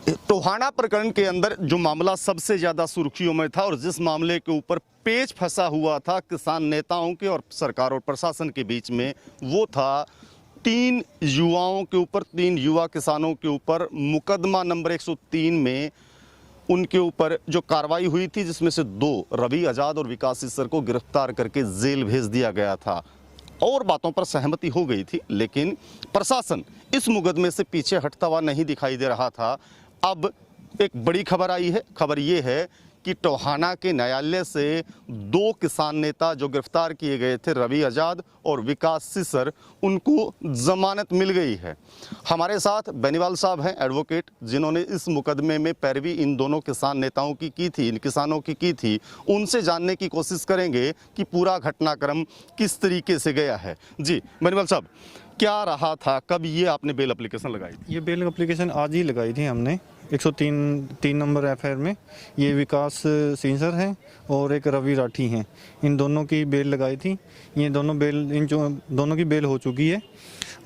टोहाना प्रकरण के अंदर जो मामला सबसे ज़्यादा सुर्खियों में था और जिस मामले के ऊपर पेच फंसा हुआ था किसान नेताओं के और सरकार और प्रशासन के बीच में, वो था 3 युवाओं के ऊपर, 3 युवा किसानों के ऊपर मुकदमा नंबर 103 में उनके ऊपर जो कार्रवाई हुई थी, जिसमें से 2 रवि आज़ाद और विकास सिसर को गिरफ्तार करके जेल भेज दिया गया था और बातों पर सहमति हो गई थी। लेकिन प्रशासन इस मुकदमे से पीछे हटता हुआ नहीं दिखाई दे रहा था। अब एक बड़ी खबर आई है। खबर ये है कि टोहाना के न्यायालय से 2 किसान नेता जो गिरफ्तार किए गए थे, रवि आज़ाद और विकास सिसर, उनको जमानत मिल गई है। हमारे साथ बेनीवाल साहब हैं, एडवोकेट, जिन्होंने इस मुकदमे में पैरवी इन दोनों किसान नेताओं की थी, इन किसानों की थी। उनसे जानने की कोशिश करेंगे कि पूरा घटनाक्रम किस तरीके से गया है। जी बेनीवाल साहब, क्या रहा था, कब ये आपने बेल एप्लीकेशन लगाई थी? ये बेल एप्लीकेशन आज ही लगाई थी हमने 103 नंबर एफआईआर में। ये विकास सिंसर हैं और एक रवि राठी हैं, इन दोनों की बेल लगाई थी। ये दोनों की बेल हो चुकी है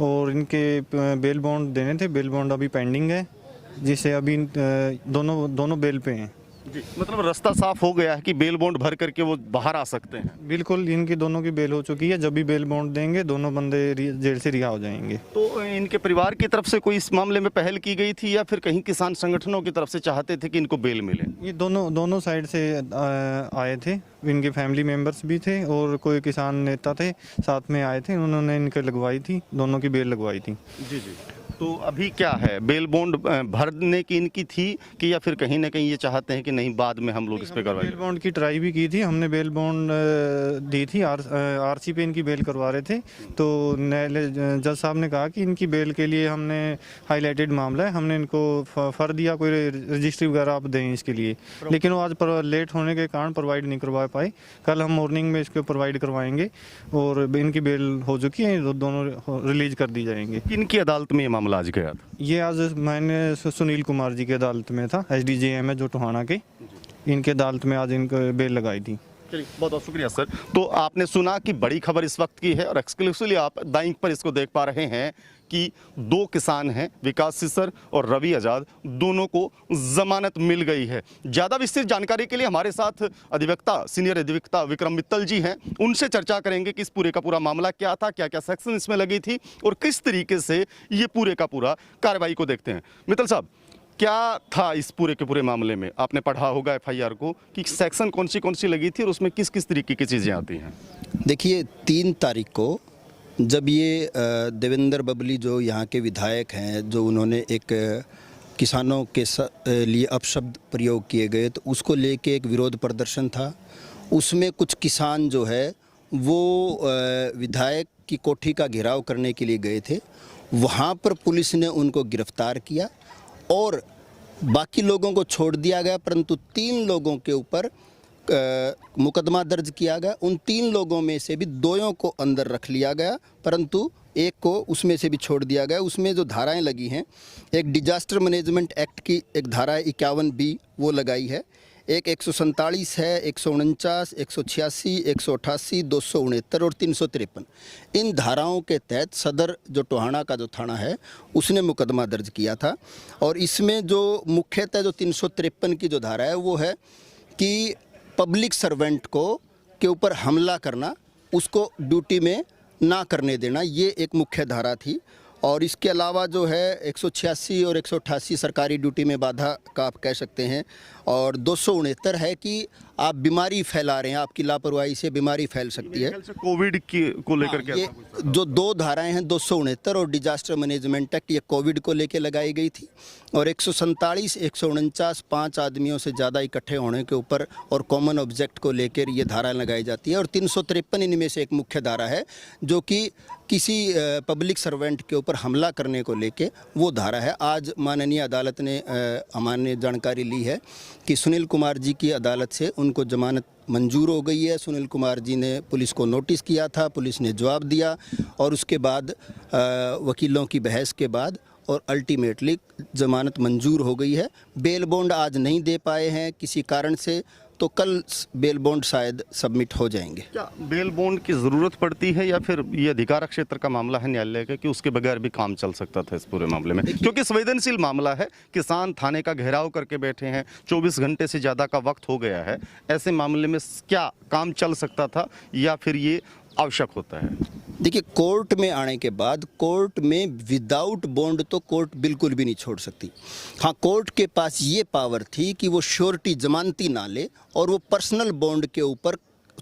और इनके बेल बॉन्ड देने थे। बेल बॉन्ड अभी पेंडिंग है, जिसे अभी दोनों बेल पे हैं। जी, मतलब रास्ता साफ हो गया है कि बेल बॉन्ड भर करके वो बाहर आ सकते हैं? बिल्कुल, इनकी दोनों की बेल हो चुकी है। जब भी बेल बॉन्ड देंगे दोनों बंदे जेल से रिहा हो जाएंगे। तो इनके परिवार की तरफ से कोई इस मामले में पहल की गई थी या फिर कहीं किसान संगठनों की तरफ से चाहते थे कि इनको बेल मिले? ये दोनों साइड से आए थे। इनके फैमिली मेंबर्स भी थे और कोई किसान नेता थे साथ में आए थे, उन्होंने इनके लगवाई थी, दोनों की बेल लगवाई थी। जी जी। तो अभी क्या है, बेल बॉन्ड भरने की इनकी थी कि या फिर कहीं ना कहीं ये चाहते हैं कि नहीं बाद में हम लोग इस पे करवाएं? बेल बॉन्ड की ट्राई भी की थी हमने, बेल बॉन्ड दी थी। आरसी पे इनकी बेल करवा रहे थे, तो न्यायालय जज साहब ने कहा कि इनकी बेल के लिए हमने हाईलाइटेड मामला है, हमने इनको फर दिया, कोई रजिस्ट्री वगैरह आप दें इसके लिए। लेकिन वो आज लेट होने के कारण प्रोवाइड नहीं करवा पाए। कल हम मॉर्निंग में इसको प्रोवाइड करवाएंगे और इनकी बेल हो चुकी है, दोनों रिलीज कर दी जाएंगे। किनकी अदालत में ये मामला आज गया था? ये आज मैंने सुनील कुमार जी की अदालत में था, एसडीजेएम है जो टोहाना के, इनके अदालत में आज इनको बेल लगाई थी। चलिए, बहुत बहुत शुक्रिया सर। तो आपने सुना कि बड़ी खबर इस वक्त की है और एक्सक्लूसिवली आप दाइंक पर इसको देख पा रहे हैं कि 2 किसान हैं, विकास सिसर और रवि आज़ाद, दोनों को जमानत मिल गई है। ज़्यादा विस्तृत जानकारी के लिए हमारे साथ अधिवक्ता, सीनियर अधिवक्ता विक्रम मित्तल जी हैं, उनसे चर्चा करेंगे कि इस पूरे का पूरा मामला क्या था, क्या क्या सेक्शन इसमें लगी थी और किस तरीके से ये पूरे का पूरा कार्रवाई को देखते हैं। मित्तल साहब, क्या था इस पूरे के पूरे मामले में? आपने पढ़ा होगा एफआईआर को कि सेक्शन कौन सी लगी थी और उसमें किस किस तरीके की चीज़ें आती हैं? देखिए, 3 तारीख को जब ये देवेंद्र बबली जो यहाँ के विधायक हैं, जो उन्होंने एक किसानों के लिए अपशब्द प्रयोग किए गए, तो उसको लेके एक विरोध प्रदर्शन था। उसमें कुछ किसान जो है वो विधायक की कोठी का घेराव करने के लिए गए थे। वहाँ पर पुलिस ने उनको गिरफ्तार किया और बाकी लोगों को छोड़ दिया गया, परंतु 3 लोगों के ऊपर मुकदमा दर्ज किया गया। उन 3 लोगों में से भी 2 को अंदर रख लिया गया, परंतु एक को उसमें से भी छोड़ दिया गया। उसमें जो धाराएं लगी हैं, एक डिजास्टर मैनेजमेंट एक्ट की एक धारा 51B वो लगाई है, एक 147 है, 149, 186, 188, 269 और 353। इन धाराओं के तहत सदर जो टोहाना का जो थाना है उसने मुकदमा दर्ज किया था। और इसमें जो मुख्यतः जो 353 की जो धारा है वो है कि पब्लिक सर्वेंट को के ऊपर हमला करना, उसको ड्यूटी में ना करने देना, ये एक मुख्य धारा थी। और इसके अलावा जो है 186 और 188 सरकारी ड्यूटी में बाधा का आप कह सकते हैं, और 269 है कि आप बीमारी फैला रहे हैं, आपकी लापरवाही से बीमारी फैल सकती है। कोविड को लेकर के ये जो 2 धाराएं हैं 269 और डिजास्टर मैनेजमेंट एक्ट, ये कोविड को लेकर लगाई गई थी। और 147, 149 5 आदमियों से ज़्यादा इकट्ठे होने के ऊपर और कॉमन ऑब्जेक्ट को लेकर ये धारा लगाई जाती है। और 353 इनमें से एक मुख्य धारा है जो कि किसी पब्लिक सर्वेंट के ऊपर हमला करने को लेके वो धारा है। आज माननीय अदालत ने हमारे जानकारी ली है कि सुनील कुमार जी की अदालत से उनको जमानत मंजूर हो गई है। सुनील कुमार जी ने पुलिस को नोटिस किया था, पुलिस ने जवाब दिया और उसके बाद वकीलों की बहस के बाद और अल्टीमेटली जमानत मंजूर हो गई है। बेल बॉन्ड आज नहीं दे पाए हैं किसी कारण से, तो कल बेल बॉन्ड शायद सबमिट हो जाएंगे। क्या बेल बॉन्ड की ज़रूरत पड़ती है या फिर ये अधिकार क्षेत्र का मामला है न्यायालय का कि उसके बगैर भी काम चल सकता था इस पूरे मामले में? क्योंकि संवेदनशील मामला है, किसान थाने का घेराव करके बैठे हैं, 24 घंटे से ज़्यादा का वक्त हो गया है। ऐसे मामले में क्या काम चल सकता था या फिर ये आवश्यक होता है? देखिए, कोर्ट में आने के बाद कोर्ट में विदाउट बॉन्ड तो कोर्ट बिल्कुल भी नहीं छोड़ सकती। हाँ, कोर्ट के पास ये पावर थी कि वो श्योरिटी जमानती ना ले और वो पर्सनल बॉन्ड के ऊपर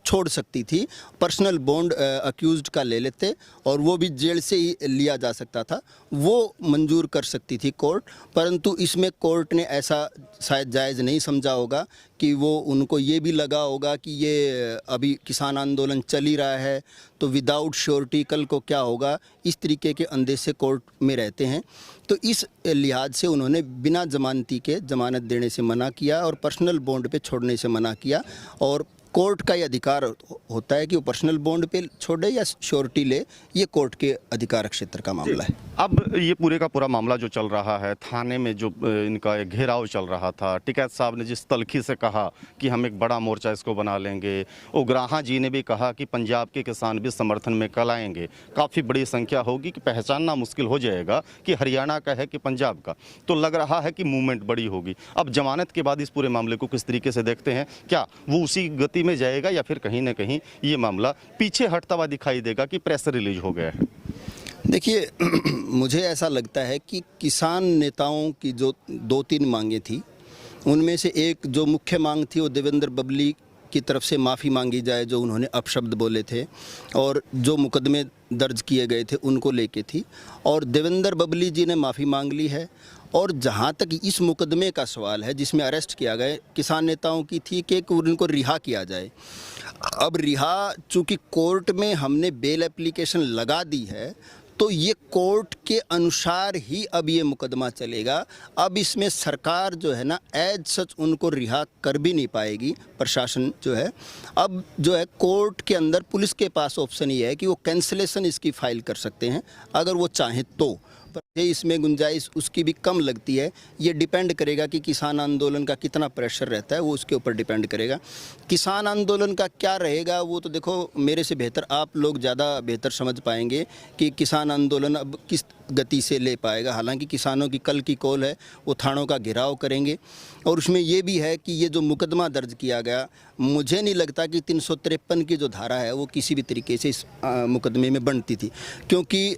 छोड़ सकती थी। पर्सनल बॉन्ड अक्यूज्ड का ले लेते और वो भी जेल से ही लिया जा सकता था, वो मंजूर कर सकती थी कोर्ट। परंतु इसमें कोर्ट ने ऐसा शायद जायज़ नहीं समझा होगा कि वो उनको ये भी लगा होगा कि ये अभी किसान आंदोलन चल ही रहा है तो विदाउट श्योरिटी कल को क्या होगा, इस तरीके के अंदेशे कोर्ट में रहते हैं। तो इस लिहाज से उन्होंने बिना जमानती के जमानत देने से मना किया और पर्सनल बॉन्ड पे छोड़ने से मना किया। और कोर्ट का ये अधिकार होता है कि वो पर्सनल बॉन्ड पे छोड़े या श्योरिटी ले, ये कोर्ट के अधिकार क्षेत्र का मामला है। अब ये पूरे का पूरा मामला जो चल रहा है, थाने में जो इनका एक घेराव चल रहा था, टिकैत साहब ने जिस तलखी से कहा कि हम एक बड़ा मोर्चा इसको बना लेंगे, उग्राहा जी ने भी कहा कि पंजाब के किसान भी समर्थन में कल आएंगे, काफ़ी बड़ी संख्या होगी कि पहचानना मुश्किल हो जाएगा कि हरियाणा का है कि पंजाब का, तो लग रहा है कि मूवमेंट बड़ी होगी। अब जमानत के बाद इस पूरे मामले को किस तरीके से देखते हैं? क्या वो उसी गति में जाएगा या फिर कहीं ना कहीं ये मामला पीछे हटता हुआ दिखाई देगा कि प्रेस रिलीज हो गया है? देखिए, मुझे ऐसा लगता है कि किसान नेताओं की जो 2-3 मांगे थी, उनमें से एक जो मुख्य मांग थी वो देवेंद्र बबली की तरफ से माफ़ी मांगी जाए, जो उन्होंने अपशब्द बोले थे और जो मुकदमे दर्ज किए गए थे उनको लेके थी। और देवेंद्र बबली जी ने माफ़ी मांग ली है। और जहाँ तक इस मुकदमे का सवाल है जिसमें अरेस्ट किया गया किसान नेताओं की थी कि उनको रिहा किया जाए। अब रिहा, चूँकि कोर्ट में हमने बेल एप्लीकेशन लगा दी है तो ये कोर्ट के अनुसार ही अब ये मुकदमा चलेगा। अब इसमें सरकार जो है ना एज सच उनको रिहा कर भी नहीं पाएगी, प्रशासन जो है। अब जो है कोर्ट के अंदर पुलिस के पास ऑप्शन ये है कि वो कैंसिलेशन इसकी फाइल कर सकते हैं अगर वो चाहें तो, पर इसमें गुंजाइश उसकी भी कम लगती है। ये डिपेंड करेगा कि किसान आंदोलन का कितना प्रेशर रहता है, वो उसके ऊपर डिपेंड करेगा। किसान आंदोलन का क्या रहेगा वो तो देखो मेरे से बेहतर आप लोग ज़्यादा बेहतर समझ पाएंगे कि किसान आंदोलन अब किस गति से ले पाएगा। हालांकि किसानों की कल की कॉल है, वो थानों का घेराव करेंगे। और उसमें ये भी है कि ये जो मुकदमा दर्ज किया गया, मुझे नहीं लगता कि 353 की जो धारा है वो किसी भी तरीके से इस मुकदमे में बनती थी, क्योंकि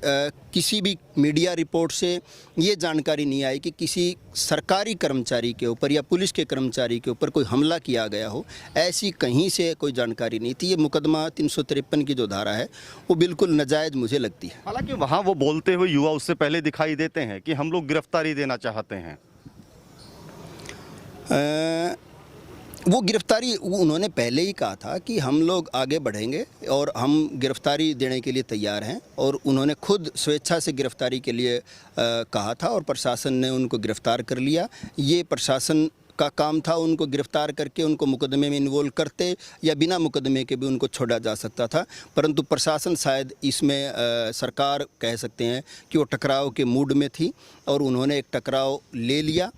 किसी भी मीडिया रिपोर्ट से ये जानकारी नहीं आई कि किसी सरकारी कर्मचारी के ऊपर या पुलिस के कर्मचारी के ऊपर कोई हमला किया गया हो। ऐसी कहीं से कोई जानकारी नहीं थी। ये मुकदमा 353 की जो धारा है वो बिल्कुल नाजायज़ मुझे लगती है। हालांकि वहाँ वो बोलते हुए युवा उससे पहले दिखाई देते हैं कि हम लोग गिरफ्तारी देना चाहते हैं। वो गिरफ्तारी उन्होंने पहले ही कहा था कि हम लोग आगे बढ़ेंगे और हम गिरफ्तारी देने के लिए तैयार हैं, और उन्होंने खुद स्वेच्छा से गिरफ्तारी के लिए कहा था और प्रशासन ने उनको गिरफ्तार कर लिया। ये प्रशासन का काम था, उनको गिरफ्तार करके उनको मुकदमे में इन्वॉल्व करते या बिना मुकदमे के भी उनको छोड़ा जा सकता था। परंतु प्रशासन शायद इसमें सरकार कह सकते हैं कि वो टकराव के मूड में थी और उन्होंने एक टकराव ले लिया।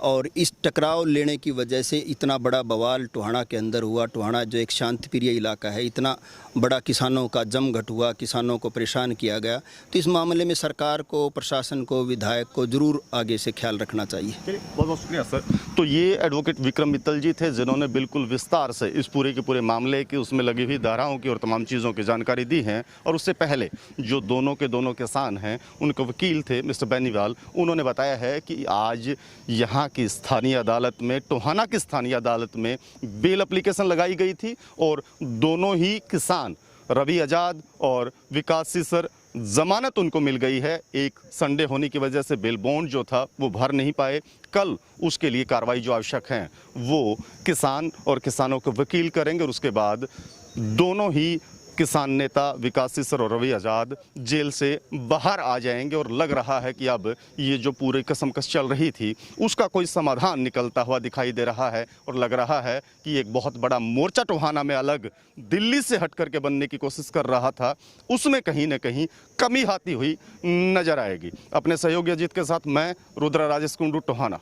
और इस टकराव लेने की वजह से इतना बड़ा बवाल टोहाना के अंदर हुआ। टोहाना जो एक शांतिप्रिय इलाका है, इतना बड़ा किसानों का जमघट हुआ, किसानों को परेशान किया गया। तो इस मामले में सरकार को, प्रशासन को, विधायक को ज़रूर आगे से ख्याल रखना चाहिए। बहुत बहुत शुक्रिया सर। तो ये एडवोकेट विक्रम मित्तल जी थे जिन्होंने बिल्कुल विस्तार से इस पूरे के पूरे मामले की, उसमें लगी हुई धाराओं की और तमाम चीज़ों की जानकारी दी है। और उससे पहले जो दोनों के दोनों किसान हैं, उनके वकील थे मिस्टर बेनीवाल, उन्होंने बताया है कि आज यहाँ की स्थानीय अदालत में, टोहाना की स्थानीय अदालत में बेल एप्लीकेशन लगाई गई थी और दोनों ही किसान रवि आजाद और विकास सीसर, जमानत उनको मिल गई है। एक संडे होने की वजह से बेल बॉन्ड जो था वो भर नहीं पाए। कल उसके लिए कार्रवाई जो आवश्यक है वो किसान और किसानों के वकील करेंगे और उसके बाद दोनों ही किसान नेता विकास सीसर और रवि आजाद जेल से बाहर आ जाएंगे। और लग रहा है कि अब ये जो पूरी कसमकस चल रही थी उसका कोई समाधान निकलता हुआ दिखाई दे रहा है। और लग रहा है कि एक बहुत बड़ा मोर्चा टोहाना में अलग दिल्ली से हट करके बनने की कोशिश कर रहा था, उसमें कहीं ना कहीं कमी आती हुई नजर आएगी। अपने सहयोगी अजीत के साथ मैं रुद्र राजेश कुंडू, टोहाना।